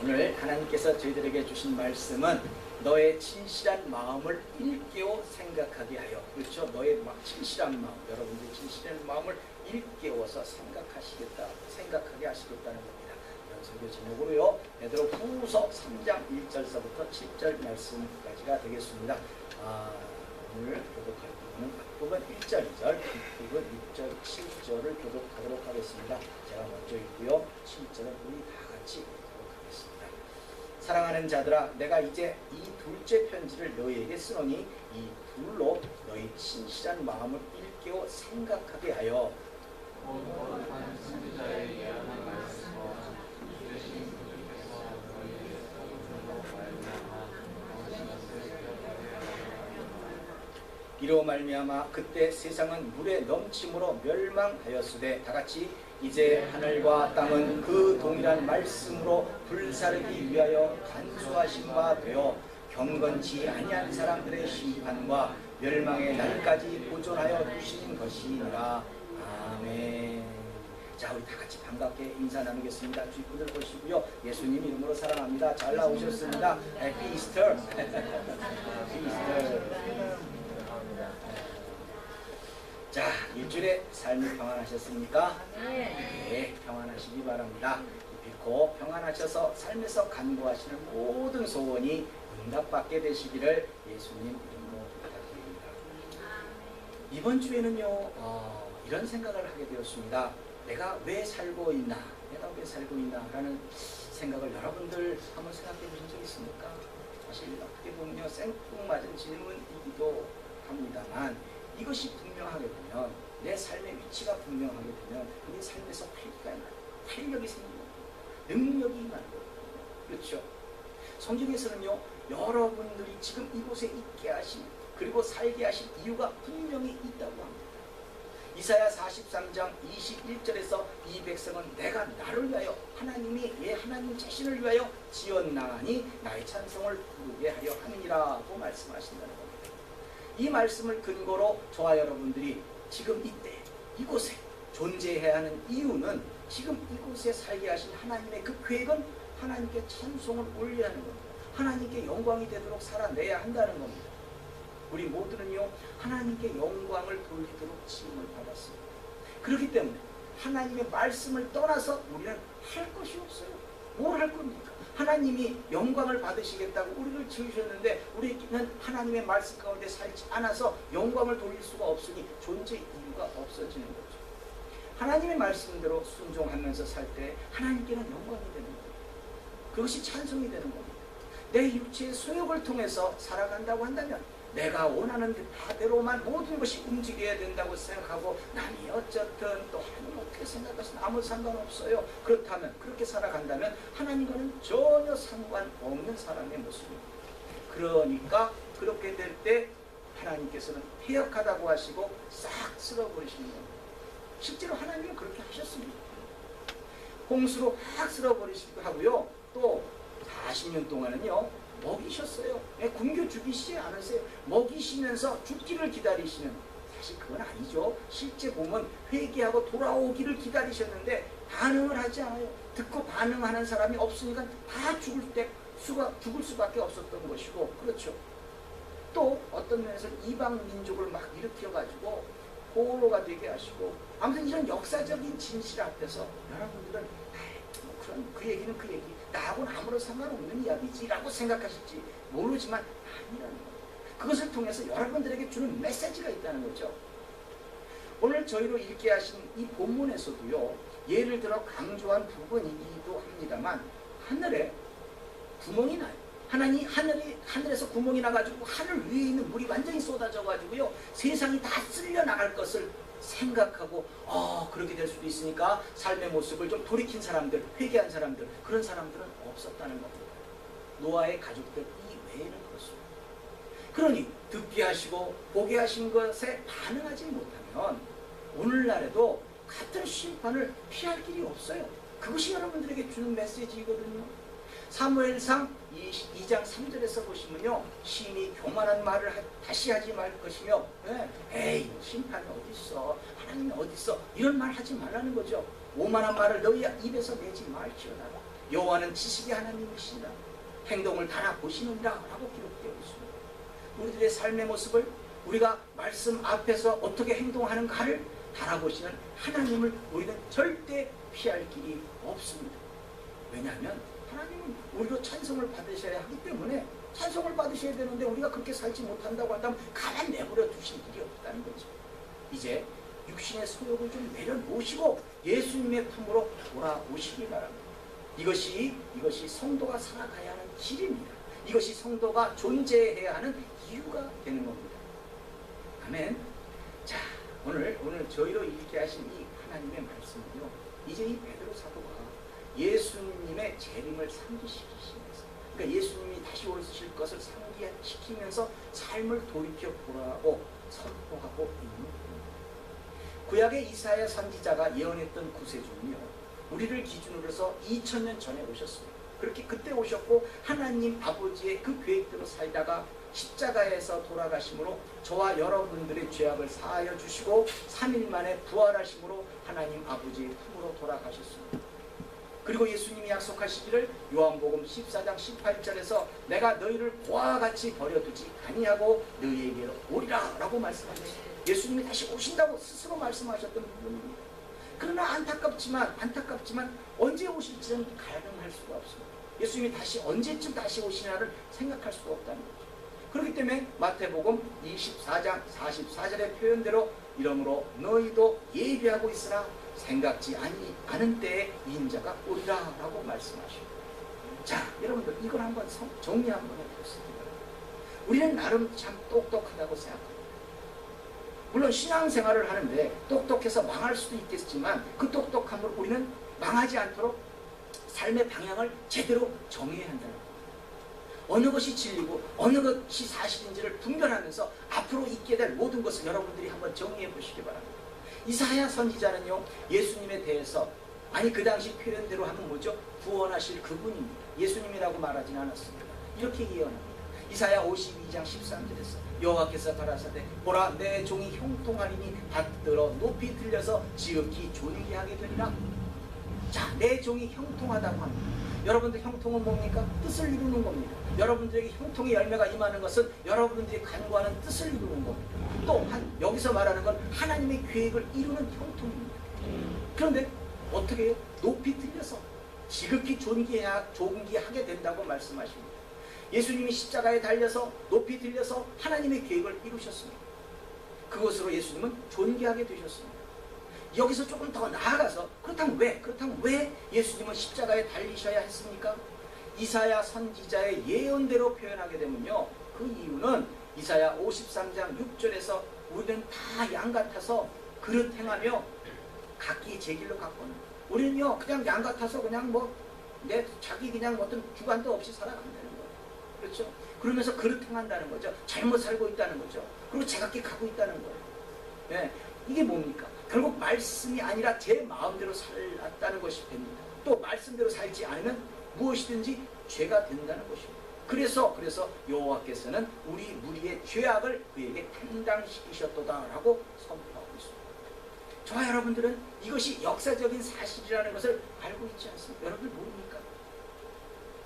오늘 하나님께서 저희들에게 주신 말씀은 너의 진실한 마음을 일깨워 생각하게 하여. 그렇죠? 너의 진실한 마음, 여러분들의 진실한 마음을 일깨워서 생각하게 하시겠다는 겁니다. 이런 설교 제목으로요, 베드로후서 3장 1절서부터 7절 말씀까지가 되겠습니다. 오늘 교독할 부분은 앞부분 1절, 2절, 뒷부분 6절, 7절을 교독하도록 하겠습니다. 제가 먼저 읽고요, 7절은 우리 다 같이 읽도록 하겠습니다. 사랑하는 자들아, 내가 이제 이 둘째 편지를 너희에게 쓰노니 이 둘로 너희 진실한 마음을 일깨워 생각하게 하여 이로 말미암아 그때 세상은 물의 넘침으로 멸망하였으되 다같이 이제 하늘과 땅은 그 동일한 말씀으로 불사르기 위하여 간수하신 바 되어 경건치 아니한 사람들의 심판과 멸망의 날까지 보존하여 두신 것이니라. 아멘. 자, 우리 다 같이 반갑게 인사 나누겠습니다. 주위분들 보시고요, 예수님 이름으로 사랑합니다. 잘 나오셨습니다. 해피 이스터. 해피 이스터. 자, 일주일에 삶이 평안하셨습니까? 네, 평안하시기 바랍니다. 기필코 평안하셔서 삶에서 간구하시는 모든 소원이 응답받게 되시기를 예수님 이름으로 부탁드립니다. 이번 주에는요, 이런 생각을 하게 되었습니다. 내가 왜 살고 있나? 내가 왜 살고 있나? 라는 생각을 여러분들 한번 생각해 보신 적 있습니까? 사실 어떻게 보면요, 생뚱맞은 질문이기도 합니다만, 이것이 분명하게 되면, 내 삶의 위치가 분명하게 되면 우리 삶에서 활력이 생기고 능력이 임하는 거예요. 그렇죠? 성경에서는요, 여러분들이 지금 이곳에 있게 하신, 그리고 살게 하신 이유가 분명히 있다고 합니다. 이사야 43장 21절에서 이 백성은 내가 나를 위하여, 하나님이 하나님 자신을 위하여 지었나니 나의 찬송을 부르게 하려 함이니라고 말씀하신다는 겁니다. 이 말씀을 근거로 저와 여러분들이 지금 이때 이곳에 존재해야 하는 이유는, 지금 이곳에 살게 하신 하나님의 그 계획은 하나님께 찬송을 올려야 하는 겁니다. 하나님께 영광이 되도록 살아내야 한다는 겁니다. 우리 모두는요, 하나님께 영광을 돌리도록 지음을 받았습니다. 그렇기 때문에 하나님의 말씀을 떠나서 우리는 할 것이 없어요. 뭘 할 겁니까? 하나님이 영광을 받으시겠다고 우리를 지으셨는데 우리는 하나님의 말씀 가운데 살지 않아서 영광을 돌릴 수가 없으니 존재 이유가 없어지는 거죠. 하나님의 말씀대로 순종하면서 살 때 하나님께는 영광이 되는 거예요. 그것이 찬송이 되는 겁니다. 내 육체의 소욕을 통해서 살아간다고 한다면 내가 원하는 바대로만 모든 것이 움직여야 된다고 생각하고 남이 어쨌든 또 하나님 어떻게 생각하시나 아무 상관없어요. 그렇다면, 그렇게 살아간다면 하나님과는 전혀 상관없는 사람의 모습입니다. 그러니까 그렇게 될 때 하나님께서는 패역하다고 하시고 싹 쓸어버리시는 겁니다. 실제로 하나님은 그렇게 하셨습니다. 홍수로 확 쓸어버리시기도 하고요, 또 40년 동안은요 먹이셨어요. 굶겨 죽이시지 않으세요. 먹이시면서 죽기를 기다리시는, 사실 그건 아니죠. 실제 보면 회개하고 돌아오기를 기다리셨는데 반응을 하지 않아요. 듣고 반응하는 사람이 없으니까 다 죽을 수밖에 없었던 것이고, 그렇죠. 또 어떤 면에서 이방 민족을 막 일으켜가지고 포로가 되게 하시고, 아무튼 이런 역사적인 진실 앞에서 여러분들은 그런 그 얘기는 그 얘기, 나하고는 아무런 상관없는 이야기지라고 생각하실지 모르지만 아니라는 거예요. 그것을 통해서 여러분들에게 주는 메시지가 있다는 거죠. 오늘 저희로 읽게 하신 이 본문에서도요, 예를 들어 강조한 부분이기도 합니다만 하늘에 구멍이 나요. 하늘에서 구멍이 나가지고 하늘 위에 있는 물이 완전히 쏟아져가지고요, 세상이 다 쓸려 나갈 것을 생각하고 그렇게 될 수도 있으니까 삶의 모습을 좀 돌이킨 사람들, 회개한 사람들, 그런 사람들은 없었다는 겁니다. 노아의 가족들 이외에는 그렇습니다. 그러니 듣게 하시고 보게 하신 것에 반응하지 못하면 오늘날에도 같은 심판을 피할 길이 없어요. 그것이 여러분들에게 주는 메시지이거든요. 사무엘상 2장 3절에서 보시면요, 신이 교만한 말을 다시 하지 말 것이며, 에이 심판이 어딨어, 하나님이 어딨어, 이런 말 하지 말라는 거죠. 오만한 말을 너희 입에서 내지 말지어다. 여호와는 지식의 하나님이시니라. 행동을 달아보시느니라 라고 기록되어 있습니다. 우리들의 삶의 모습을 우리가 말씀 앞에서 어떻게 행동하는가를 달아보시는 하나님을 우리는 절대 피할 길이 없습니다. 왜냐하면 하나님은 우리로 찬송을 받으셔야 하기 때문에 찬송을 받으셔야 되는데 우리가 그렇게 살지 못한다고 한다면 가만 내버려 두실 일이 없다는 거죠. 이제 육신의 소욕을 좀 내려놓으시고 예수님의 품으로 돌아오시기 바랍니다. 이것이 성도가 살아가야 하는 길입니다. 이것이 성도가 존재해야 하는 이유가 되는 겁니다. 아멘. 자, 오늘 저희로 읽게 하신 이 하나님의 말씀은요, 이제 이 베드로 사도가 예수님의 재림을 상기시키시면서, 그러니까 예수님이 다시 오실 것을 상기시키면서 삶을 돌이켜 보라고 선포하고 있는 겁니다. 구약의 이사야 선지자가 예언했던 구세주는요, 우리를 기준으로 해서 2000년 전에 오셨습니다. 그렇게 그때 오셨고 하나님 아버지의 그 계획대로 살다가 십자가에서 돌아가심으로 저와 여러분들의 죄악을 사하여 주시고 3일 만에 부활하심으로 하나님 아버지의 품으로 돌아가셨습니다. 그리고 예수님이 약속하시기를 요한복음 14장 18절에서 내가 너희를 고아와 같이 버려두지 아니하고 너희에게로 오리라 라고 말씀하셨습니다. 예수님이 다시 오신다고 스스로 말씀하셨던 부분입니다. 그러나 안타깝지만 언제 오실지는 가늠할 수가 없습니다. 예수님이 언제쯤 다시 오시냐를 생각할 수가 없다는 거죠. 그렇기 때문에 마태복음 24장 44절의 표현대로 이러므로 너희도 예비하고 있으나 생각지 않은 때에 인자가 오리라 라고 말씀하십니다. 자, 여러분들 이걸 한번 정리 한번 해보겠습니다. 우리는 나름 참 똑똑하다고 생각합니다. 물론 신앙생활을 하는데 똑똑해서 망할 수도 있겠지만 그 똑똑함을 우리는 망하지 않도록 삶의 방향을 제대로 정해야 한다는 겁니다. 어느 것이 진리고 어느 것이 사실인지를 분별하면서 앞으로 있게 될 모든 것을 여러분들이 한번 정리해 보시기 바랍니다. 이사야 선지자는요, 예수님에 대해서 그 당시 표현대로 하면 뭐죠? 구원하실 그분입니다. 예수님이라고 말하지는 않았습니다. 이렇게 예언합니다. 이사야 52장 13절에서 여호와께서 가라사대 보라 내 종이 형통하리니 받들어 높이 들려서 지극히 존귀하게 되리라. 자, 내 종이 형통하다고 합니다. 여러분들 형통은 뭡니까? 뜻을 이루는 겁니다. 여러분들에게 형통의 열매가 임하는 것은 여러분들이 간구하는 뜻을 이루는 겁니다. 또한 여기서 말하는 건 하나님의 계획을 이루는 형통입니다. 그런데 어떻게 해요? 높이 들려서 지극히 존귀하게 된다고 말씀하십니다. 예수님이 십자가에 달려서 높이 들려서 하나님의 계획을 이루셨습니다. 그것으로 예수님은 존귀하게 되셨습니다. 여기서 조금 더 나아가서 그렇다면 왜 예수님은 십자가에 달리셔야 했습니까? 이사야 선지자의 예언대로 표현하게 되면요, 그 이유는 이사야 53장 6절에서 우리는 다 양 같아서 그릇 행하며 각기 제 길로 갔거든. 우리는요 그냥 양 같아서 그냥 자기 그냥 어떤 주관도 없이 살아간다는 거예요. 그렇죠? 그러면서 그릇 행한다는 거죠. 잘못 살고 있다는 거죠. 그리고 제각기 가고 있다는 거예요. 네. 이게 뭡니까? 결국 말씀이 아니라 제 마음대로 살았다는 것이 됩니다. 또 말씀대로 살지 않으면 무엇이든지 죄가 된다는 것입니다. 그래서 여호와께서는 우리 무리의 죄악을 그에게 담당시키셨도다라고 선포하고 있습니다. 저와 여러분들은 이것이 역사적인 사실이라는 것을 알고 있지 않습니까? 여러분들 모릅니까?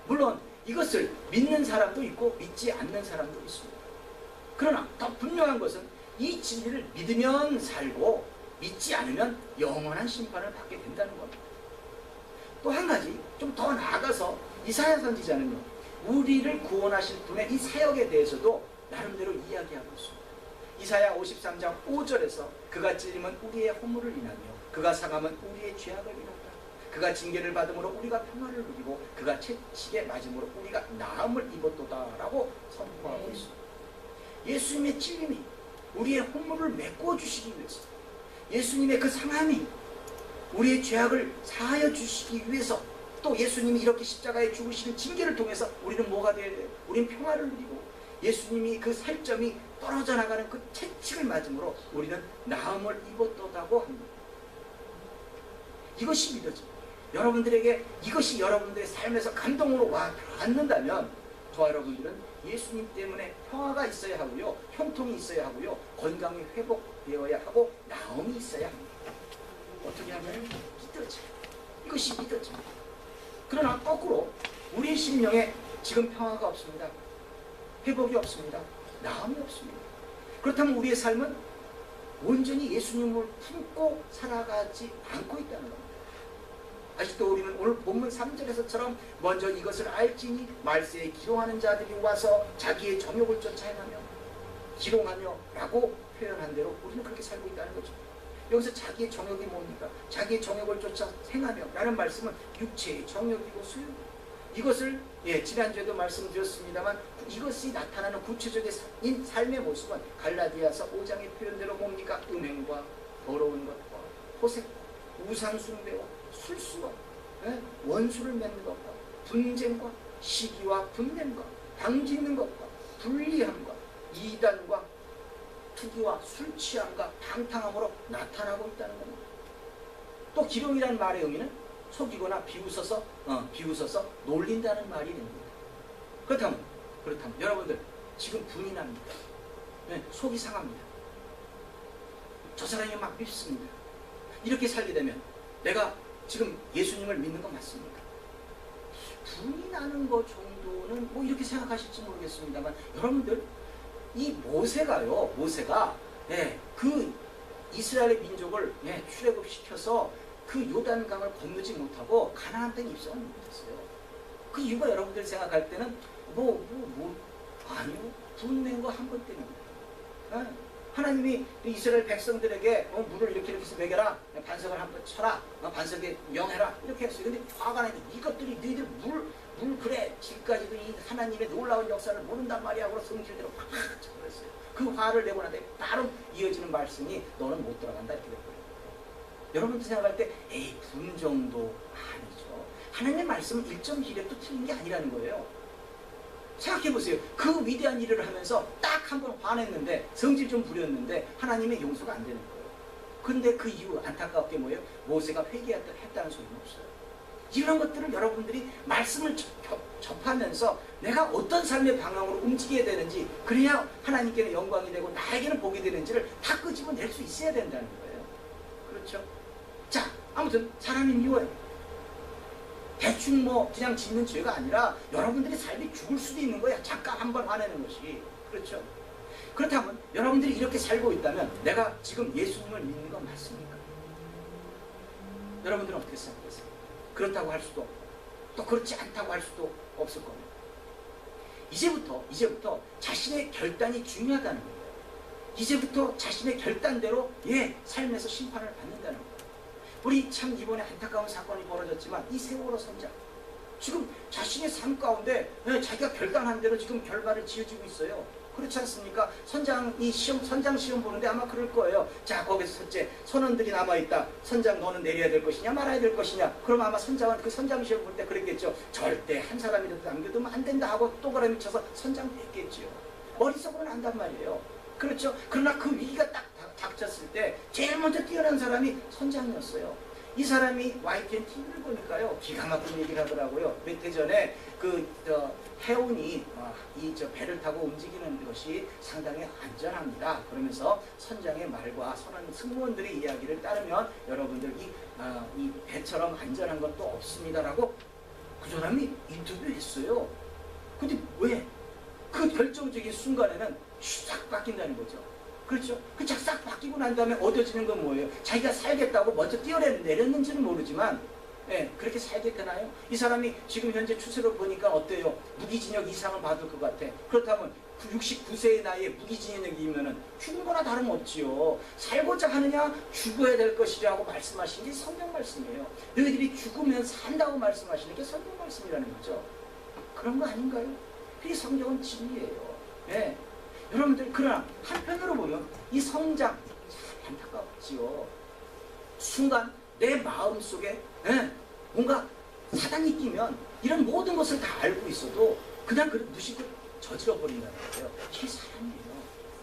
물론 이것을 믿는 사람도 있고 믿지 않는 사람도 있습니다. 그러나 더 분명한 것은 이 진리를 믿으면 살고 믿지 않으면 영원한 심판을 받게 된다는 겁니다. 또 한 가지 좀 더 나아가서 이사야 선지자는요, 우리를 구원하실 분의 이 사역에 대해서도 나름대로 이야기하고 있습니다. 이사야 53장 5절에서 그가 찔림은 우리의 허물을 인하며 그가 상함은 우리의 죄악을 인한다. 그가 징계를 받음으로 우리가 평화를 누리고 그가 채찍에 맞음으로 우리가 나음을 입었도다라고 선포하고 있습니다. 예수님의 찔림이 우리의 허물을 메꿔주시기 위해서, 예수님의 그 상함이 우리의 죄악을 사하여 주시기 위해서, 또 예수님이 이렇게 십자가에 죽으시는 징계를 통해서 우리는 뭐가 되어야 돼요? 우리는 평화를 누리고 예수님이 그 살점이 떨어져 나가는 그 채찍을 맞음으로 우리는 나음을 입었도다고 합니다. 이것이 믿어집니다. 여러분들에게 이것이 여러분들의 삶에서 감동으로 와 닿는다면 저와 여러분들은 예수님 때문에 평화가 있어야 하고요, 형통이 있어야 하고요, 건강이 회복되어야 하고 나음이 있어야 합니다. 어떻게 하면 믿어져요. 이것이 믿어집니다. 그러나 거꾸로 우리 심령에 지금 평화가 없습니다. 회복이 없습니다. 나음이 없습니다. 그렇다면 우리의 삶은 온전히 예수님을 품고 살아가지 않고 있다는 겁니다. 아직도 우리는 오늘 본문 3절에서처럼 먼저 이것을 알지니 말세에 기롱하는 자들이 와서 자기의 정욕을 쫓아 행하며 기롱하며 라고 표현한 대로 우리는 그렇게 살고 있다는 거죠. 여기서 자기의 정욕이 뭡니까? 자기의 정욕을 쫓아 행하며 라는 말씀은 육체의 정욕이고 수욕, 이것을 지난주에도 말씀드렸습니다만 이것이 나타나는 구체적인 삶의 모습은 갈라디아서 5장의 표현대로 뭡니까? 음행과 더러운 것과 호색, 우상숭배와 술수와 원수를 맺는 것과 분쟁과 시기와 분냄과 당짓는 것과 불리함과 이단과 투기와 술취함과 방탕함으로 나타나고 있다는 겁니다. 또 기룡이라는 말의 의미는 속이거나 비웃어서 놀린다는 말이 됩니다. 그렇다면 여러분들 지금 분이 납니다. 속이 상합니다. 저 사람이 막 밉습니다. 이렇게 살게 되면 내가 지금 예수님을 믿는 거 맞습니까? 분이 나는 것 정도는 뭐 이렇게 생각하실지 모르겠습니다만 여러분들 이 모세가 그 이스라엘의 민족을 출애굽시켜서 그 요단강을 건너지 못하고 가나안 땅에 입성을 못했어요. 그 이유가 여러분들 생각할 때는 아니요, 분낸 거 한 번 때문입니다. 하나님이 이스라엘 백성들에게 물을 이렇게 해서 먹여라, 반석을 한번 쳐라, 반석에 명해라 이렇게 했어요. 근데 화가 나니까 이것들이 너희들 물 그래 지금까지도 이 하나님의 놀라운 역사를 모른단 말이야 하고 성질대로 팍 쳐버렸어요. 그 화를 내고 나서 바로 이어지는 말씀이 너는 못 들어간다 이렇게 됐거든요. 여러분들 생각할 때 에이 분 정도 아니죠. 하나님의 말씀은 1.1획도 틀린 게 아니라는 거예요. 생각해보세요. 그 위대한 일을 하면서 딱 한 번 화냈는데 성질 좀 부렸는데 하나님의 용서가 안 되는 거예요. 근데 그 이후 안타깝게 뭐예요? 모세가 회개했다는 소리는 없어요. 이런 것들을 여러분들이 말씀을 접하면서 내가 어떤 삶의 방향으로 움직여야 되는지, 그래야 하나님께는 영광이 되고 나에게는 복이 되는지를 다 끄집어낼 수 있어야 된다는 거예요. 그렇죠? 자, 아무튼 사람이 미워요. 대충 그냥 짓는 죄가 아니라 여러분들의 삶이 죽을 수도 있는 거야. 잠깐 한번 화내는 것이. 그렇죠? 그렇다면 여러분들이 이렇게 살고 있다면 내가 지금 예수님을 믿는 건 맞습니까? 여러분들은 어떻게 생각하세요? 그렇다고 할 수도 없고 또 그렇지 않다고 할 수도 없을 겁니다. 이제부터 자신의 결단이 중요하다는 거예요. 이제부터 자신의 결단대로 삶에서 심판을 받는다는 거예요. 우리 참 이번에 안타까운 사건이 벌어졌지만 이 세월호 선장 지금 자신의 삶 가운데 자기가 결단한 대로 지금 결과를 지어지고 있어요. 그렇지 않습니까? 선장 시험 보는데 아마 그럴 거예요. 자, 거기서 첫째 선원들이 남아있다. 선장 너는 내려야 될 것이냐 말아야 될 것이냐. 그럼 아마 선장은 그 선장 시험 볼 때 그랬겠죠. 절대 한 사람이라도 남겨두면 안 된다 하고 또가라 미쳐서 선장 됐겠죠. 머릿속으로는 안단 말이에요. 그렇죠? 그러나 그 위기가 딱 닥쳤을 때 제일 먼저 뛰어난 사람이 선장이었어요. 이 사람이 YTN TV를 보니까요 기가 막힌 얘기를 하더라고요. 몇 해 전에 해운이 배를 타고 움직이는 것이 상당히 안전합니다. 그러면서 선장의 말과 선원 승무원들의 이야기를 따르면 여러분들 이 배처럼 안전한 것도 없습니다라고 그 사람이 인터뷰했어요. 근데 왜? 그 결정적인 순간에는 싹 바뀐다는 거죠. 그렇죠? 그 싹 바뀌고 난 다음에 얻어지는 건 뭐예요? 자기가 살겠다고 먼저 뛰어내렸는지는 모르지만 그렇게 살게 되나요? 이 사람이 지금 현재 추세로 보니까 어때요? 무기징역 이상을 받을 것 같아. 그렇다면 69세의 나이에 무기징역이면 죽은 거나 다름없지요. 살고자 하느냐 죽어야 될 것이라고 말씀하신 게 성경 말씀이에요. 너희들이 죽으면 산다고 말씀하시는 게 성경 말씀이라는 거죠. 그런 거 아닌가요? 그게 성경은 진리예요. 여러분들, 그러나 한편으로 보면 이 성장 참 안타깝지요. 순간 내 마음속에 뭔가 사단이 끼면 이런 모든 것을 다 알고 있어도 그냥 무심코 저질러 버린다는 거예요. 이게 사람이에요.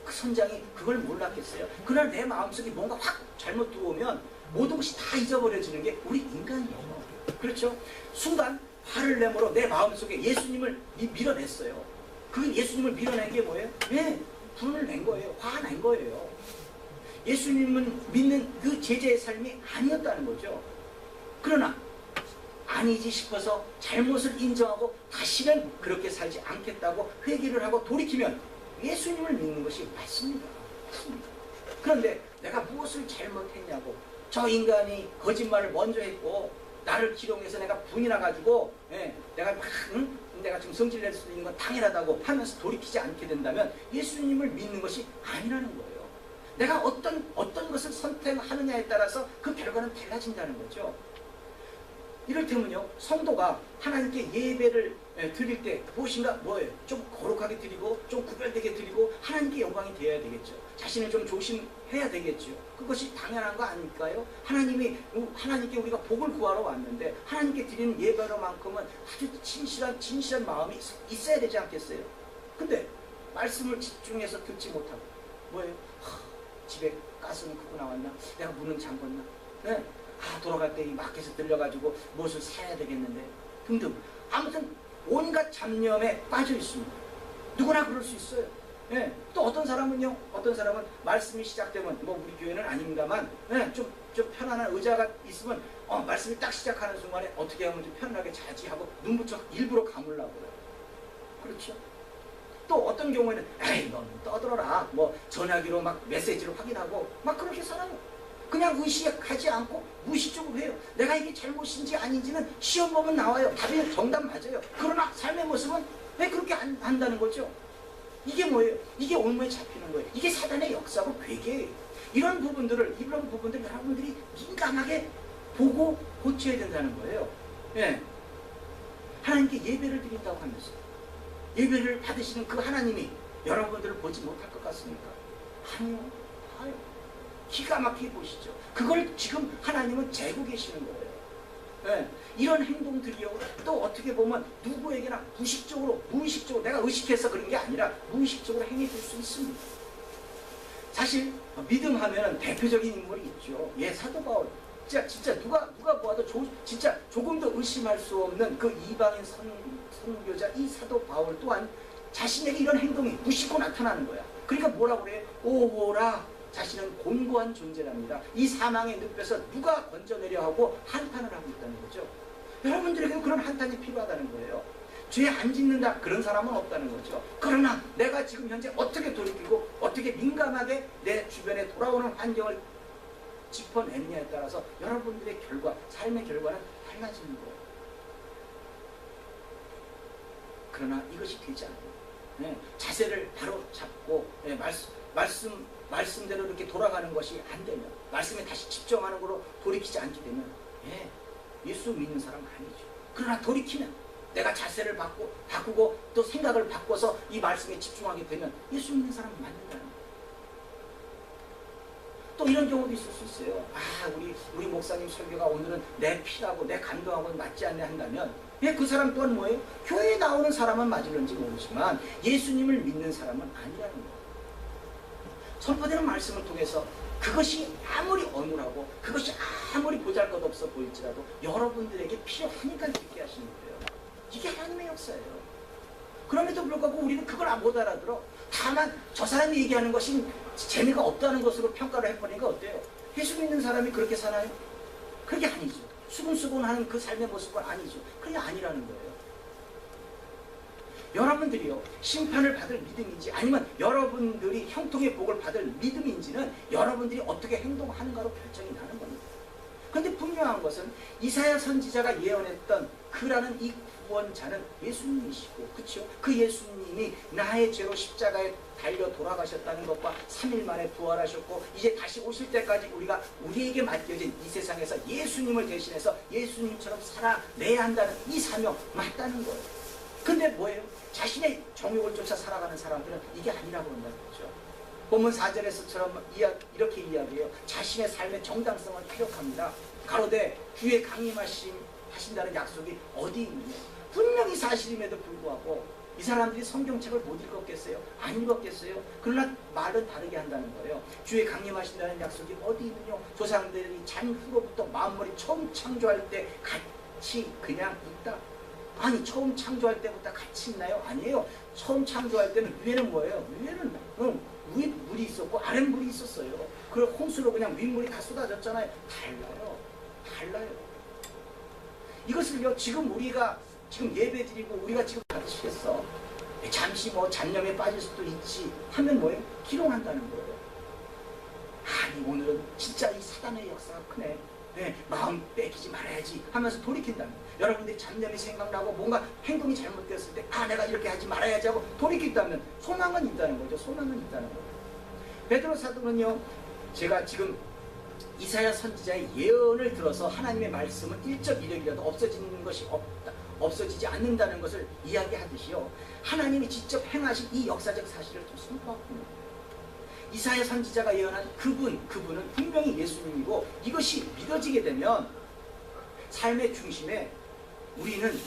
그 선장이 그걸 몰랐겠어요? 그날 내 마음속에 뭔가 확 잘못 들어오면 모든 것이 다 잊어버려지는 게 우리 인간이에요. 그렇죠? 순간 화를 내므로 내 마음속에 예수님을 밀어냈어요. 그 예수님을 밀어낸 게 뭐예요? 분을 낸 거예요. 화낸 거예요. 예수님은 믿는 그 제자의 삶이 아니었다는 거죠. 그러나 아니지 싶어서 잘못을 인정하고 다시는 그렇게 살지 않겠다고 회개를 하고 돌이키면 예수님을 믿는 것이 맞습니다. 그런데 내가 무엇을 잘못했냐고, 저 인간이 거짓말을 먼저 했고 나를 기롱해서 내가 분이 나가지고 내가 내가 좀 성질 낼 수 있는 건 당연하다고 하면서 돌이키지 않게 된다면 예수님을 믿는 것이 아니라는 거예요. 내가 어떤 것을 선택하느냐에 따라서 그 결과는 달라진다는 거죠. 이를테면요, 성도가 하나님께 예배를 드릴 때 무엇인가 뭐예요? 좀 거룩하게 드리고 좀 구별되게 드리고 하나님께 영광이 되어야 되겠죠. 자신을 좀 조심해야 되겠죠. 그것이 당연한 거 아닐까요? 하나님께 우리가 복을 구하러 왔는데 하나님께 드리는 예배로만큼은 아주 진실한 마음이 있어야 되지 않겠어요? 근데 말씀을 집중해서 듣지 못하고 뭐예요? 집에 가스는 끄고 나왔나? 내가 문은 잠궜나? 네? 돌아갈 때 이 마켓에 들려가지고 무엇을 사야 되겠는데 등등, 아무튼 온갖 잡념에 빠져 있습니다. 누구나 그럴 수 있어요. 또 어떤 사람은 말씀이 시작되면 우리 교회는 아닙니다만 좀 편안한 의자가 있으면 말씀이 딱 시작하는 순간에 어떻게 하면 좀 편안하게 자지 하고 눈부터 일부러 감으려고 그래요. 그렇죠? 또 어떤 경우에는 넌 떠들어라, 전화기로 막 메시지로 확인하고 막 그렇게 살아요. 그냥 의식하지 않고 무의식적으로 해요. 내가 이게 잘못인지 아닌지는 시험 보면 나와요. 답이 정답 맞아요. 그러나 삶의 모습은 왜 그렇게 안 한다는 거죠? 이게 뭐예요? 이게 올무에 잡히는 거예요. 이게 사단의 역사고 괴계예요. 이런 부분들 여러분들이 민감하게 보고 고쳐야 된다는 거예요. 하나님께 예배를 드린다고 하면서 예배를 받으시는 그 하나님이 여러분들을 보지 못할 것 같습니까? 아니요. 기가 막히게 보시죠. 그걸 지금 하나님은 재고 계시는 거예요. 이런 행동들이요, 또 어떻게 보면 누구에게나 무의식적으로 내가 의식해서 그런 게 아니라 무의식적으로 행해질 수 있습니다. 사실 믿음 하면은 대표적인 인물이 있죠. 사도 바울. 진짜 누가 보아도 진짜 조금도 의심할 수 없는 그 이방인 선교자 이 사도 바울 또한 자신에게 이런 행동이 무심코 나타나는 거야. 그러니까 뭐라고 그래요? 오호라, 자신은 곤고한 존재랍니다. 이 사망의 늪에서 누가 건져내려 하고 한탄을 하고 있다는 거죠. 여러분들에게는 그런 한탄이 필요하다는 거예요. 죄 안 짓는다 그런 사람은 없다는 거죠. 그러나 내가 지금 현재 어떻게 돌이키고 어떻게 민감하게 내 주변에 돌아오는 환경을 짚어내느냐에 따라서 여러분들의 삶의 결과는 달라지는 거예요. 그러나 이것이 되지 않아요. 자세를 바로 잡고 말씀대로 이렇게 돌아가는 것이 안 되면, 말씀에 다시 집중하는 거로 돌이키지 않게 되면 예수 믿는 사람 아니죠. 그러나 돌이키면, 내가 자세를 바꾸고 또 생각을 바꿔서 이 말씀에 집중하게 되면 예수 믿는 사람은 맞는다는 거예요. 또 이런 경우도 있을 수 있어요. 우리 목사님 설교가 오늘은 내 피라고 내 감동하고는 맞지 않네 한다면 그 사람 또한 뭐예요? 교회에 나오는 사람은 맞을런지 모르지만 예수님을 믿는 사람은 아니라는 거예요. 선포되는 말씀을 통해서 그것이 아무리 어눌하고 그것이 아무리 보잘것없어 보일지라도 여러분들에게 필요하니까 듣게 하시는 거예요. 이게 하나님의 역사예요. 그럼에도 불구하고 우리는 그걸 못 알아들어. 다만 저 사람이 얘기하는 것이 재미가 없다는 것으로 평가를 해버리니까 어때요? 예수 믿는 사람이 그렇게 사나요? 그게 아니죠. 수근수근하는 그 삶의 모습은 아니죠. 그게 아니라는 거예요. 여러분들이요, 심판을 받을 믿음인지 아니면 여러분들이 형통의 복을 받을 믿음인지는 여러분들이 어떻게 행동하는가로 결정이 나는 겁니다. 그런데 분명한 것은 이사야 선지자가 예언했던 그라는 이 구원자는 예수님이시고, 그렇죠? 그 예수님이 나의 죄로 십자가에 달려 돌아가셨다는 것과 3일 만에 부활하셨고 이제 다시 오실 때까지 우리에게 맡겨진 이 세상에서 예수님을 대신해서 예수님처럼 살아내야 한다는 이 사명 맞다는 거예요. 근데 뭐예요? 자신의 정욕을 쫓아 살아가는 사람들은 이게 아니라고 한다는 거죠. 본문 4절에서처럼 이렇게 이야기해요. 자신의 삶의 정당성을 피력합니다. 가로되 주의 강림하신다는 약속이 어디 있느냐. 분명히 사실임에도 불구하고 이 사람들이 성경책을 못 읽었겠어요? 안 읽었겠어요? 그러나 말은 다르게 한다는 거예요. 주의 강림하신다는 약속이 어디 있느냐. 조상들이 잔 후로부터 만물이 처음 창조할 때 같이 그냥 있다. 아니, 처음 창조할 때부터 같이 있나요? 아니에요. 처음 창조할 때는 위에는 뭐예요? 위에는 위에 물이 있었고 아랫물이 있었어요. 그 홍수로 그냥 윗물이 다 쏟아졌잖아요. 달라요. 이것을요, 지금 우리가 지금 예배 드리고 우리가 지금 받으시겠어. 잠시 뭐 잡념에 빠질 수도 있지 하면 뭐예요? 기롱한다는 거예요. 아니 오늘은 진짜 이 사단의 역사가 크네. 네, 마음 뺏기지 말아야지 하면서 돌이킨다는 거예요. 여러분들이 잡념이 생각나고 뭔가 행동이 잘못되었을 때 내가 이렇게 하지 말아야지 하고 돌이킨다면 소망은 있다는 거죠. 소망은 있다는 거예요. 베드로 사도는요, 제가 지금 이사야 선지자의 예언을 들어서 하나님의 말씀은 일적 이력이라도 없어지는 것이 없어지지 않는다는 것을 이야기하듯이요, 하나님이 직접 행하신 이 역사적 사실을 좀 선포하고 있는 거예요. 이사야 선지자가 예언한 그분은 분명히 예수님이고, 이것이 믿어지게 되면 삶의 중심에 우리는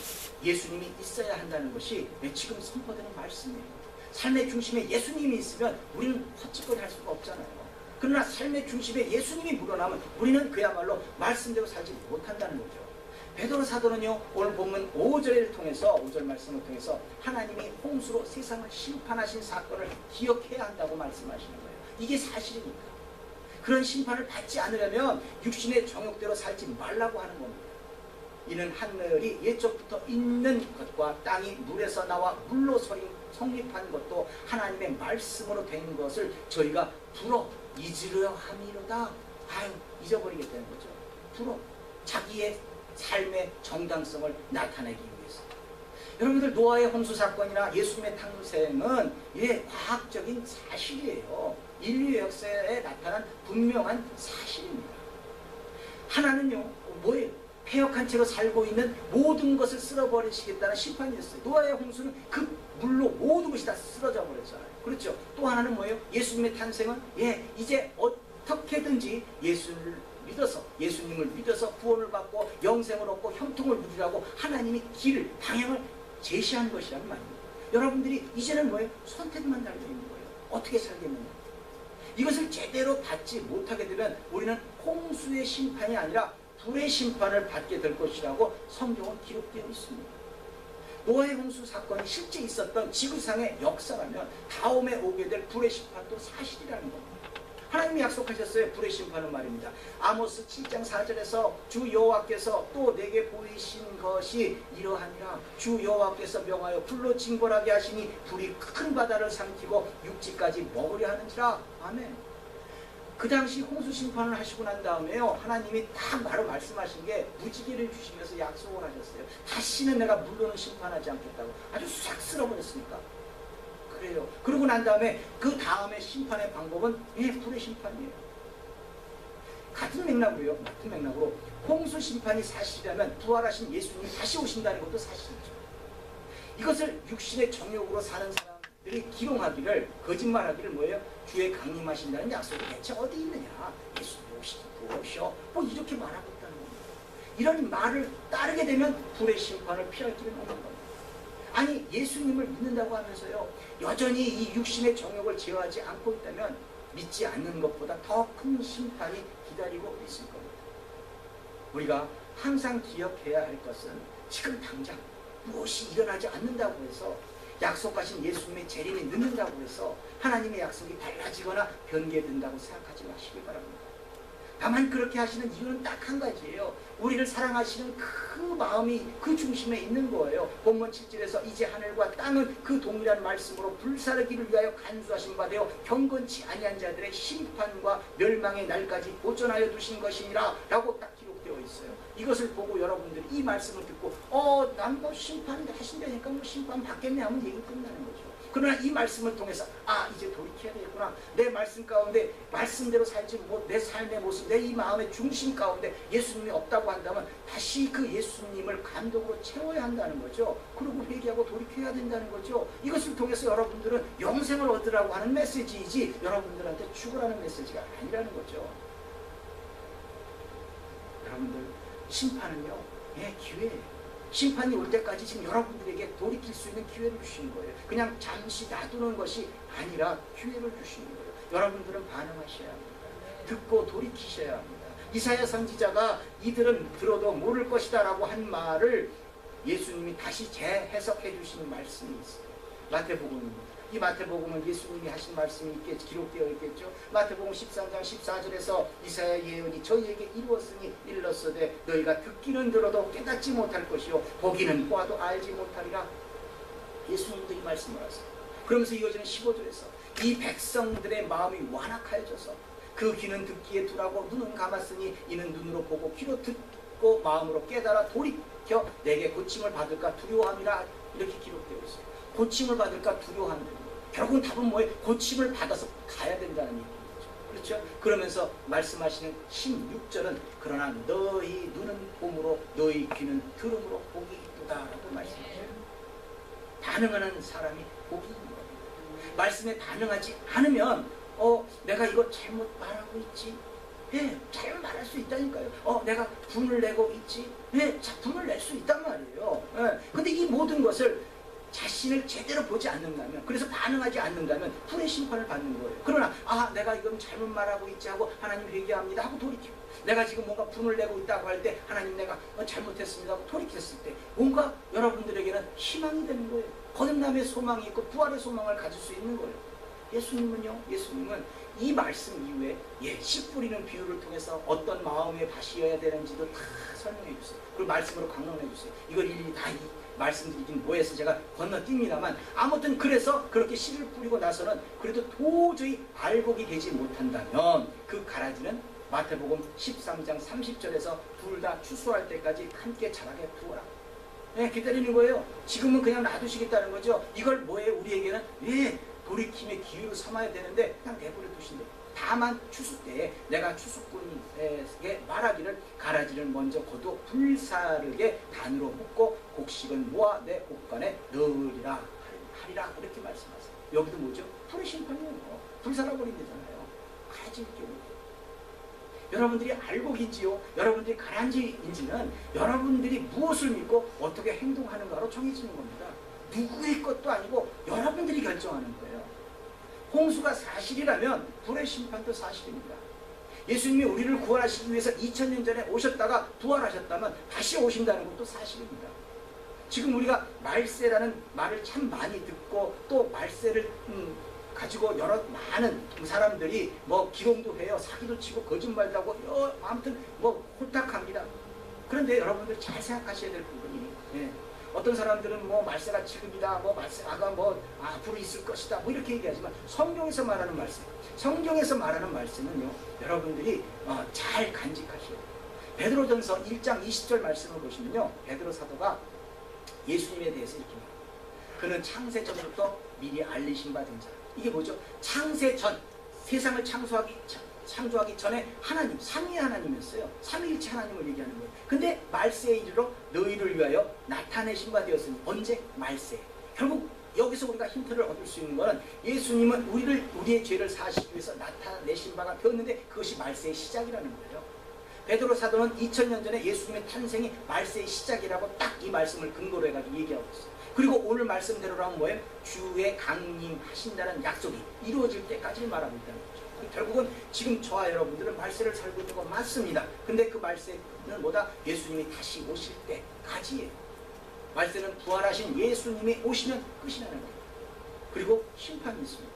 예수님이 있어야 한다는 것이 지금 선포되는 말씀이에요. 삶의 중심에 예수님이 있으면 우리는 헛짓거리 할 수가 없잖아요. 그러나 삶의 중심에 예수님이 물러나면 우리는 그야말로 말씀대로 살지 못한다는 거죠. 베드로 사도는요, 오늘 본문 5절 말씀을 통해서 하나님이 홍수로 세상을 심판하신 사건을 기억해야 한다고 말씀하시는 거예요. 이게 사실이니까. 그런 심판을 받지 않으려면 육신의 정욕대로 살지 말라고 하는 겁니다. 이는 하늘이 예적부터 있는 것과 땅이 물에서 나와 물로 성립한 것도 하나님의 말씀으로 된 것을 저희가 불어 잊으려 함이로다. 잊어버리게 되는 거죠. 불어 자기의 삶의 정당성을 나타내기 위해서. 여러분들, 노아의 홍수 사건이나 예수님의 탄생은 과학적인 사실이에요. 인류 역사에 나타난 분명한 사실입니다. 하나는요, 뭐예요? 폐역한 채로 살고 있는 모든 것을 쓸어버리시겠다는 심판이었어요. 노아의 홍수는 그 물로 모든 것이 다 쓰러져 버렸잖아요. 그렇죠? 또 하나는 뭐예요? 예수님의 탄생은 이제 어떻게든지 예수님을 믿어서 구원을 받고 영생을 얻고 형통을 누리라고 하나님이 방향을 제시한 것이란 말입니다. 여러분들이 이제는 뭐예요? 선택만 달려 있는 거예요. 어떻게 살겠느냐. 이것을 제대로 받지 못하게 되면 우리는 홍수의 심판이 아니라 불의 심판을 받게 될 것이라고 성경은 기록되어 있습니다. 노아의 홍수 사건이 실제 있었던 지구상의 역사라면 다음에 오게 될 불의 심판도 사실이라는 겁니다. 하나님이 약속하셨어요. 불의 심판은 말입니다. 아모스 7장 4절에서 주 여호와께서 또 내게 보이신 것이 이러하니라. 주 여호와께서 명하여 불로 징벌하게 하시니 불이 큰 바다를 삼키고 육지까지 먹으려 하는지라. 아멘. 그 당시 홍수 심판을 하시고 난 다음에요, 하나님이 딱 바로 말씀하신 게 무지개를 주시면서 약속을 하셨어요. 다시는 내가 물로는 심판하지 않겠다고. 아주 싹 쓸어버렸으니까. 그래요. 그러고 난 다음에 그 다음에 심판의 방법은 불의 심판이에요. 같은 맥락으로 홍수 심판이 사실이라면 부활하신 예수님이 다시 오신다는 것도 사실이죠. 이것을 육신의 정욕으로 사는 사람들이 기롱하기를, 거짓말하기를 뭐예요? 주의 강림하신다는 약속이 대체 어디 있느냐? 예수님 오시오. 뭐 이렇게 말하고 있다는 겁니다. 이런 말을 따르게 되면 불의 심판을 피할 길은 없는 겁니다. 아니, 예수님을 믿는다고 하면서요, 여전히 이 육신의 정욕을 제어하지 않고 있다면 믿지 않는 것보다 더 큰 심판이 기다리고 있을 겁니다. 우리가 항상 기억해야 할 것은 지금 당장 무엇이 일어나지 않는다고 해서, 약속하신 예수님의 재림이 늦는다고 해서 하나님의 약속이 달라지거나 변개된다고 생각하지 마시기 바랍니다. 다만 그렇게 하시는 이유는 딱 한 가지예요. 우리를 사랑하시는 그 마음이 그 중심에 있는 거예요. 본문 7절에서 이제 하늘과 땅은 그 동일한 말씀으로 불사르기를 위하여 간수하신 바 되어 경건치 아니한 자들의 심판과 멸망의 날까지 보존하여 두신 것이니라 라고 딱 기록되어 있어요. 이것을 보고 여러분들이 이 말씀을 듣고 난 뭐 심판 하신다니까 뭐 심판 받겠네 하면 얘기 끝나는 거죠. 그러나 이 말씀을 통해서 이제 돌이켜야 되겠구나. 내 말씀 가운데 말씀대로 살지 못, 내 삶의 모습, 내 이 마음의 중심 가운데 예수님이 없다고 한다면 다시 그 예수님을 감동으로 채워야 한다는 거죠. 그리고 회개하고 돌이켜야 된다는 거죠. 이것을 통해서 여러분들은 영생을 얻으라고 하는 메시지이지 여러분들한테 죽으라는 메시지가 아니라는 거죠. 여러분들, 심판은요, 기회예요. 심판이 올 때까지 지금 여러분들에게 돌이킬 수 있는 기회를 주시는 거예요. 그냥 잠시 놔두는 것이 아니라 기회를 주시는 거예요. 여러분들은 반응하셔야 합니다. 듣고 돌이키셔야 합니다. 이사야 선지자가 이들은 들어도 모를 것이다 라고 한 말을 예수님이 다시 재해석해 주시는 말씀이 있어요. 마태복음 이 마태복음은 예수님이 하신 말씀이 기록되어 있겠죠. 마태복음 13장 14절에서 이사야 예언이 저희에게 이루었으니 일렀으되 너희가 듣기는 들어도 깨닫지 못할 것이요 보기는 보아도 알지 못하리라. 예수님도 이 말씀을 하세요. 그러면서 이어지는 15절에서 이 백성들의 마음이 완악하여져서 그 귀는 듣기에 둔하고 눈은 감았으니 이는 눈으로 보고 귀로 듣고 마음으로 깨달아 돌이켜 내게 고침을 받을까 두려워함이라. 이렇게 기록되어 있어요. 고침을 받을까 두려워함이라. 결국은 답은 뭐예요? 고침을 받아서 가야 된다는 얘기죠. 그렇죠? 그러면서 말씀하시는 16절은 그러나 너희 눈은 봄으로 너희 귀는 들음으로 복이 있도다라고 말씀하셔요. 반응하는 사람이 복이 있는 겁니다. 말씀에 반응하지 않으면 내가 이거 잘못 말하고 있지. 예, 잘못 말할 수 있다니까요. 내가 분을 내고 있지. 예, 분을 낼 수 있단 말이에요. 예, 근데 이 모든 것을 자신을 제대로 보지 않는다면, 그래서 반응하지 않는다면 불의 심판을 받는 거예요. 그러나 내가 이건 잘못 말하고 있지 하고 하나님 회개합니다 하고 돌이켜. 내가 지금 뭔가 분을 내고 있다고 할 때 하나님 내가 잘못했습니다 하고 돌이켰을 때 뭔가 여러분들에게는 희망이 되는 거예요. 거듭남의 소망이 있고 부활의 소망을 가질 수 있는 거예요. 예수님은 이 말씀 이후에 씨 뿌리는 비유를 통해서 어떤 마음의 밭이어야 되는지도 다 설명해 주세요. 그리고 말씀으로 강론해 주세요. 이걸 일일이 다 말씀드리긴 뭐해서 제가 건너뜁니다만, 아무튼 그래서 그렇게 씨를 뿌리고 나서는 그래도 도저히 알곡이 되지 못한다면 그 가라지는 마태복음 13장 30절에서 둘 다 추수할 때까지 함께 자라게 두어라. 기다리는 거예요. 지금은 그냥 놔두시겠다는 거죠. 이걸 뭐예요? 우리에게는 돌이킴의 기회로 삼아야 되는데 그냥 내버려 두신대. 다만 추수 때에 내가 추수꾼에게 말하기를 가라지를 먼저 거두 불사르게 단으로 묶고 곡식은 모아 내 옷간에 넣으리라 하리라. 이렇게 말씀하세요. 여기도 뭐죠? 불의 심판이에요. 불살아버린다잖아요. 가라지일 경우. 여러분들이 알곡인지요, 여러분들이 가라지인지는 여러분들이 무엇을 믿고 어떻게 행동하는가로 정해지는 겁니다. 누구의 것도 아니고 여러분들이 결정하는 거예요. 홍수가 사실이라면 불의 심판도 사실입니다. 예수님이 우리를 구원하시기 위해서 2000년 전에 오셨다가 부활하셨다면 다시 오신다는 것도 사실입니다. 지금 우리가 말세라는 말을 참 많이 듣고 또 말세를 가지고 여러 많은 사람들이 기롱도 해요, 사기도 치고 거짓말도 하고 아무튼 혼탁합니다. 그런데 여러분들 잘 생각하셔야 될 부분이, 어떤 사람들은 말세가 지금이다, 말세가 앞으로 있을 것이다, 이렇게 얘기하지만 성경에서 말하는 말씀은요, 여러분들이 잘 간직하셔야 돼요. 베드로전서 1장 20절 말씀을 보시면요, 베드로 사도가 예수님에 대해서 이렇게 말합니다. 그는 창세 전부터 미리 알리신 바 된 자. 이게 뭐죠? 창세 전, 세상을 창조하기 전에 하나님, 삼위 하나님이었어요. 삼위일체 하나님을 얘기하는 거예요. 근데 말세에 이르러 너희를 위하여 나타내신 바 되었으니, 언제? 말세. 결국 여기서 우리가 힌트를 얻을 수 있는 것은 예수님은 우리의 죄를 사하시기 위해서 나타내신 바가 되었는데 그것이 말세의 시작이라는 거예요. 베드로 사도는 2000년 전에 예수님의 탄생이 말세의 시작이라고 딱 이 말씀을 근거로 해가지고 얘기하고 있어요. 그리고 오늘 말씀대로라면 뭐예요? 주의 강림하신다는 약속이 이루어질 때까지 말하고 있다는 거죠. 결국은 지금 저와 여러분들은 말세를 살고 있는 건 맞습니다. 근데 그 말세는 뭐다? 예수님이 다시 오실 때까지예요. 말세는 부활하신 예수님이 오시면 끝이라는 거예요. 그리고 심판이 있습니다.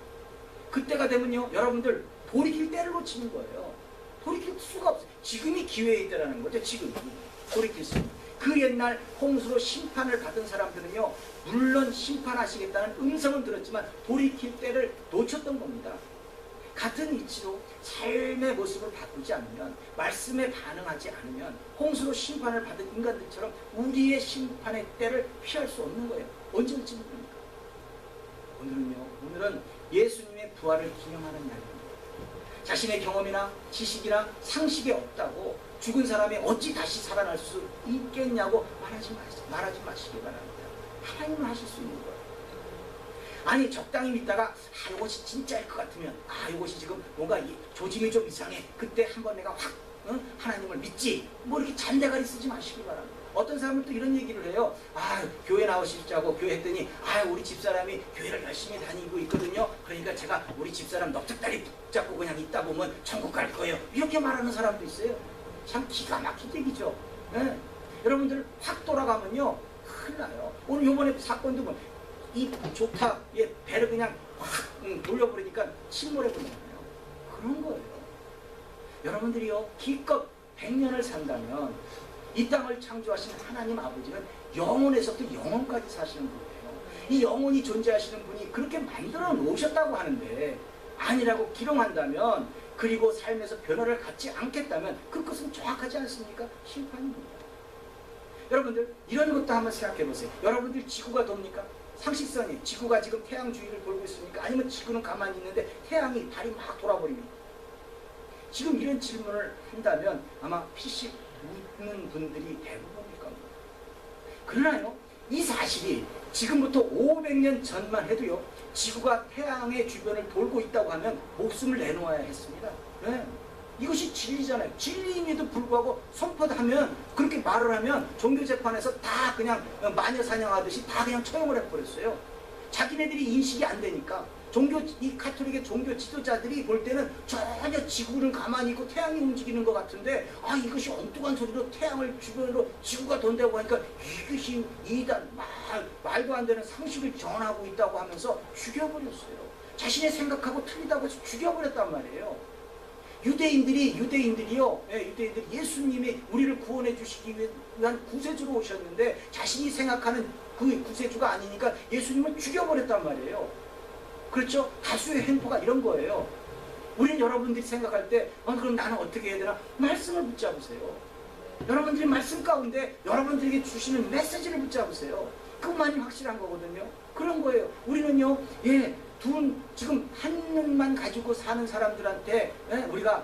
그때가 되면요, 여러분들 돌이킬 때를 놓치는 거예요. 돌이킬 수가 없어요. 지금이 기회의 때라는 거죠. 지금이 돌이킬 수 있는. 그 옛날 홍수로 심판을 받은 사람들은요, 물론 심판하시겠다는 음성은 들었지만 돌이킬 때를 놓쳤던 겁니다. 같은 이치로 삶의 모습을 바꾸지 않으면, 말씀에 반응하지 않으면 홍수로 심판을 받은 인간들처럼 우리의 심판의 때를 피할 수 없는 거예요. 언제 올지 모릅니까? 오늘은 예수님의 부활을 기념하는 날입니다. 자신의 경험이나 지식이나 상식이 없다고 죽은 사람이 어찌 다시 살아날 수 있겠냐고 말하지 마시기 바랍니다. 하나님은 하실 수 있는 거예요. 아니, 적당히 믿다가 이것이 진짜일 것 같으면, 이것이 지금 뭔가 조짐이 좀 이상해, 그때 한번 내가 확 하나님을 믿지, 이렇게 잔대가리 쓰지 마시기 바랍니다. 어떤 사람은 또 이런 얘기를 해요. 교회 나오시자고 교회 했더니 우리 집사람이 교회를 열심히 다니고 있거든요. 그러니까 제가 우리 집사람 넉적다리 붙잡고 그냥 있다 보면 천국 갈 거예요. 이렇게 말하는 사람도 있어요. 참 기가 막힌 얘기죠. 여러분들 확 돌아가면요, 큰일 나요. 오늘 요번에 사건도 이 조타에 배를 그냥 확 돌려버리니까 침몰해버리잖아요. 그런 거예요. 여러분들이요 기껏 100년을 산다면 이 땅을 창조하신 하나님 아버지는 영혼에서부터 영혼까지 사시는 분이에요. 이 영혼이 존재하시는 분이 그렇게 만들어 놓으셨다고 하는데 아니라고 기롱한다면, 그리고 삶에서 변화를 갖지 않겠다면 그것은 정확하지 않습니까? 심판입니다. 여러분들 이런 것도 한번 생각해 보세요. 여러분들 지구가 돕니까? 상식선이 지구가 지금 태양 주위를 돌고 있습니까? 아니면 지구는 가만히 있는데 태양이 달이 막 돌아버립니까? 지금 이런 질문을 한다면 아마 피식 웃는 분들이 대부분일 겁니다. 그러나요, 이 사실이 지금부터 500년 전만 해도요, 지구가 태양의 주변을 돌고 있다고 하면 목숨을 내놓아야 했습니다. 네. 이것이 진리잖아요. 진리임에도 불구하고 선포하면, 그렇게 말을 하면 종교재판에서 다 그냥 마녀 사냥하듯이 다 그냥 처형을 해버렸어요. 자기네들이 인식이 안 되니까. 이 가톨릭의 종교 지도자들이 볼 때는 전혀 지구는 가만히 있고 태양이 움직이는 것 같은데, 아, 이것이 엉뚱한 소리로 태양을 주변으로 지구가 돈다고 하니까 이것이 이단 말도 안 되는 상식을 전하고 있다고 하면서 죽여버렸어요. 자신의 생각하고 틀리다고 해서 죽여버렸단 말이에요. 유대인들이요, 유대인들이 예수님이 우리를 구원해 주시기 위한 구세주로 오셨는데 자신이 생각하는 그 구세주가 아니니까 예수님을 죽여버렸단 말이에요. 그렇죠? 다수의 행보가 이런 거예요. 우린 여러분들이 생각할 때 그럼 나는 어떻게 해야 되나? 말씀을 붙잡으세요. 여러분들이 말씀 가운데 여러분들에게 주시는 메시지를 붙잡으세요. 그것만이 확실한 거거든요. 그런 거예요. 우리는요, 지금 한 눈만 가지고 사는 사람들한테 우리가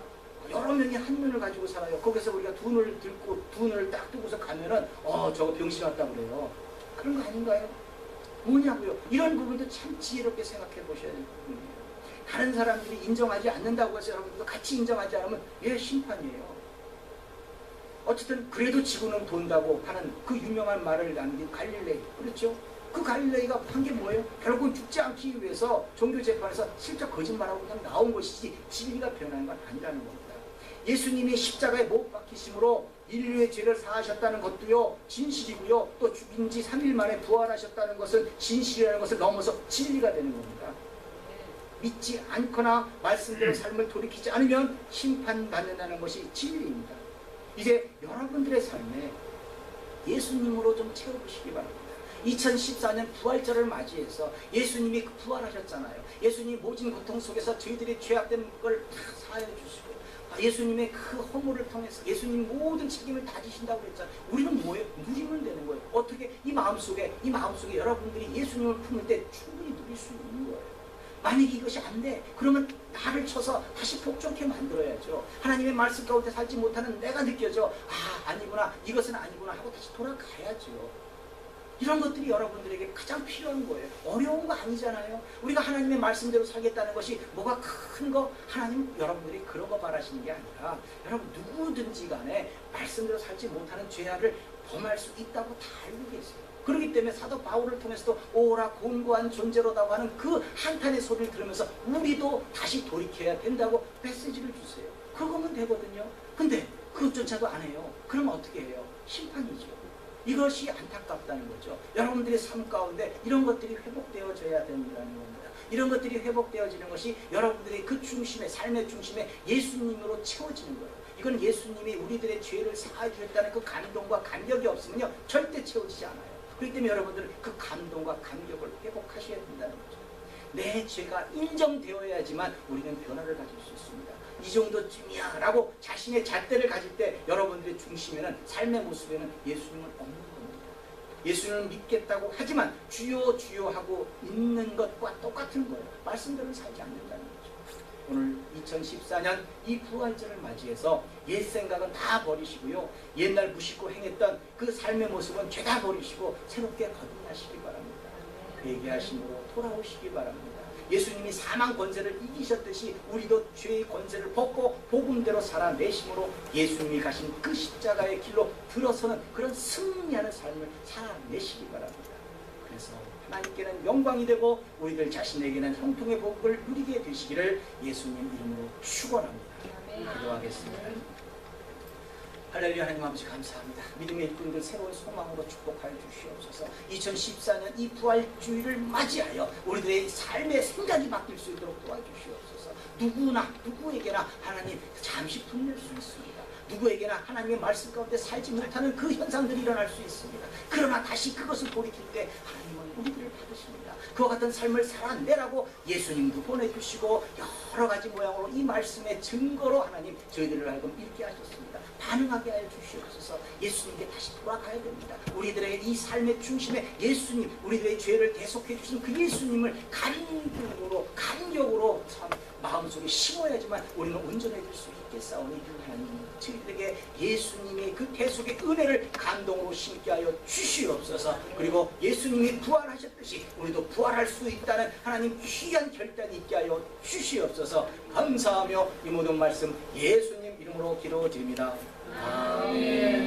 여러 명이 한 눈을 가지고 살아요. 거기서 우리가 두 눈을 들고 두 눈을 딱 뜨고서 가면은 저거 병신 왔다고 그래요. 그런 거 아닌가요? 뭐냐고요? 이런 부분도 참 지혜롭게 생각해 보셔야 될 부분이에요. 다른 사람들이 인정하지 않는다고 해서 여러분들도 같이 인정하지 않으면 심판이에요. 어쨌든 그래도 지구는 돈다고 하는 그 유명한 말을 남긴 갈릴레이, 그렇죠? 그 갈릴레이가 한 게 뭐예요? 결국은 죽지 않기 위해서 종교재판에서 실제 거짓말하고 그냥 나온 것이지 진리가 변한 건 아니라는 겁니다. 예수님이 십자가에 못 박히심으로 인류의 죄를 사하셨다는 것도요 진실이고요, 또 죽인 지 3일 만에 부활하셨다는 것은 진실이라는 것을 넘어서 진리가 되는 겁니다. 믿지 않거나 말씀대로 삶을 돌이키지 않으면 심판받는다는 것이 진리입니다. 이제 여러분들의 삶에 예수님으로 좀 채워보시기 바랍니다. 2014년 부활절을 맞이해서 예수님이 부활하셨잖아요. 예수님이 모진 고통 속에서 저희들이 죄악된 걸 다 사하여 주시고, 예수님의 그 허물을 통해서 예수님 모든 책임을 다 지신다고 그랬잖아요. 우리는 뭐예요? 누리면 되는 거예요. 어떻게? 이 마음속에 여러분들이 예수님을 품을 때 충분히 누릴 수 있는 거예요. 만약에 이것이 안 돼, 그러면 나를 쳐서 다시 복종케 만들어야죠. 하나님의 말씀 가운데 살지 못하는 내가 느껴져, 아니구나, 이것은 아니구나 하고 다시 돌아가야죠. 이런 것들이 여러분들에게 가장 필요한 거예요. 어려운 거 아니잖아요. 우리가 하나님의 말씀대로 살겠다는 것이 뭐가 큰 거, 하나님 여러분들이 그런 거 바라시는 게 아니라, 여러분 누구든지 간에 말씀대로 살지 못하는 죄악을 범할 수 있다고 다 알고 계세요. 그렇기 때문에 사도 바울을 통해서도 오라 곤고한 존재로다고 하는 그 한탄의 소리를 들으면서 우리도 다시 돌이켜야 된다고 메시지를 주세요. 그거면 되거든요. 근데 그것조차도 안 해요. 그러면 어떻게 해요? 심판이죠. 이것이 안타깝다는 거죠. 여러분들의 삶 가운데 이런 것들이 회복되어져야 된다는 겁니다. 이런 것들이 회복되어지는 것이 여러분들의 그 중심에, 삶의 중심에 예수님으로 채워지는 거예요. 이건 예수님이 우리들의 죄를 사하여 주셨다는 그 감동과 감격이 없으면요 절대 채워지지 않아요. 그렇기 때문에 여러분들은 그 감동과 감격을 회복하셔야 된다는 거죠. 내 죄가 인정되어야지만 우리는 변화를 가질 수 있습니다. 이 정도쯤이야 라고 자신의 잣대를 가질 때 여러분들의 중심에는, 삶의 모습에는 예수님은 없는 겁니다. 예수님을 믿겠다고 하지만 주여 주여 하고 있는 것과 똑같은 거예요. 말씀대로 살지 않는다는 거죠. 오늘 2014년 이 부활절을 맞이해서 옛 생각은 다 버리시고요, 옛날 무심코 행했던 그 삶의 모습은 죄다 버리시고 새롭게 거듭나시기 바랍니다. 회개하심으로 돌아오시기 바랍니다. 예수님이 사망 권세를 이기셨듯이 우리도 죄의 권세를 벗고 복음대로 살아내심으로 예수님이 가신 그 십자가의 길로 들어서는 그런 승리하는 삶을 살아내시기 바랍니다. 그래서 하나님께는 영광이 되고 우리들 자신에게는 형통의 복을 누리게 되시기를 예수님 이름으로 축원합니다. 기도하겠습니다. 할렐루야. 하나님 아버지 감사합니다. 믿음의 일꾼들 새로운 소망으로 축복하여 주시옵소서. 2014년 이 부활주의를 맞이하여 우리들의 삶의 생각이 바뀔 수 있도록 도와주시옵소서. 누구에게나 하나님 잠시 분열 수 있습니다. 누구에게나 하나님의 말씀 가운데 살지 못하는 그 현상들이 일어날 수 있습니다. 그러나 다시 그것을 돌이킬 때 하나님은 우리들을 받으십니다. 그와 같은 삶을 살아내라고 예수님도 보내주시고 여러 가지 모양으로 이 말씀의 증거로 하나님 저희들을 하여금 읽게 하셨습니다. 반응하게 하여 주시옵소서. 예수님께 다시 돌아가야 됩니다. 우리들의 이 삶의 중심에 예수님, 우리들의 죄를 대속해 주신 그 예수님을 간격으로 참 마음속에 심어야지만 우리는 온전해질 수 있겠사오니 하나님 저희들에게 예수님의 그 대속의 은혜를 감동으로 심게 하여 주시옵소서. 그리고 예수님이 부활하셨듯이 우리도 부활할 수 있다는 하나님 귀한 결단이 있게 하여 주시옵소서. 감사하며 이 모든 말씀 예수님 이름으로 기도드립니다. 아멘.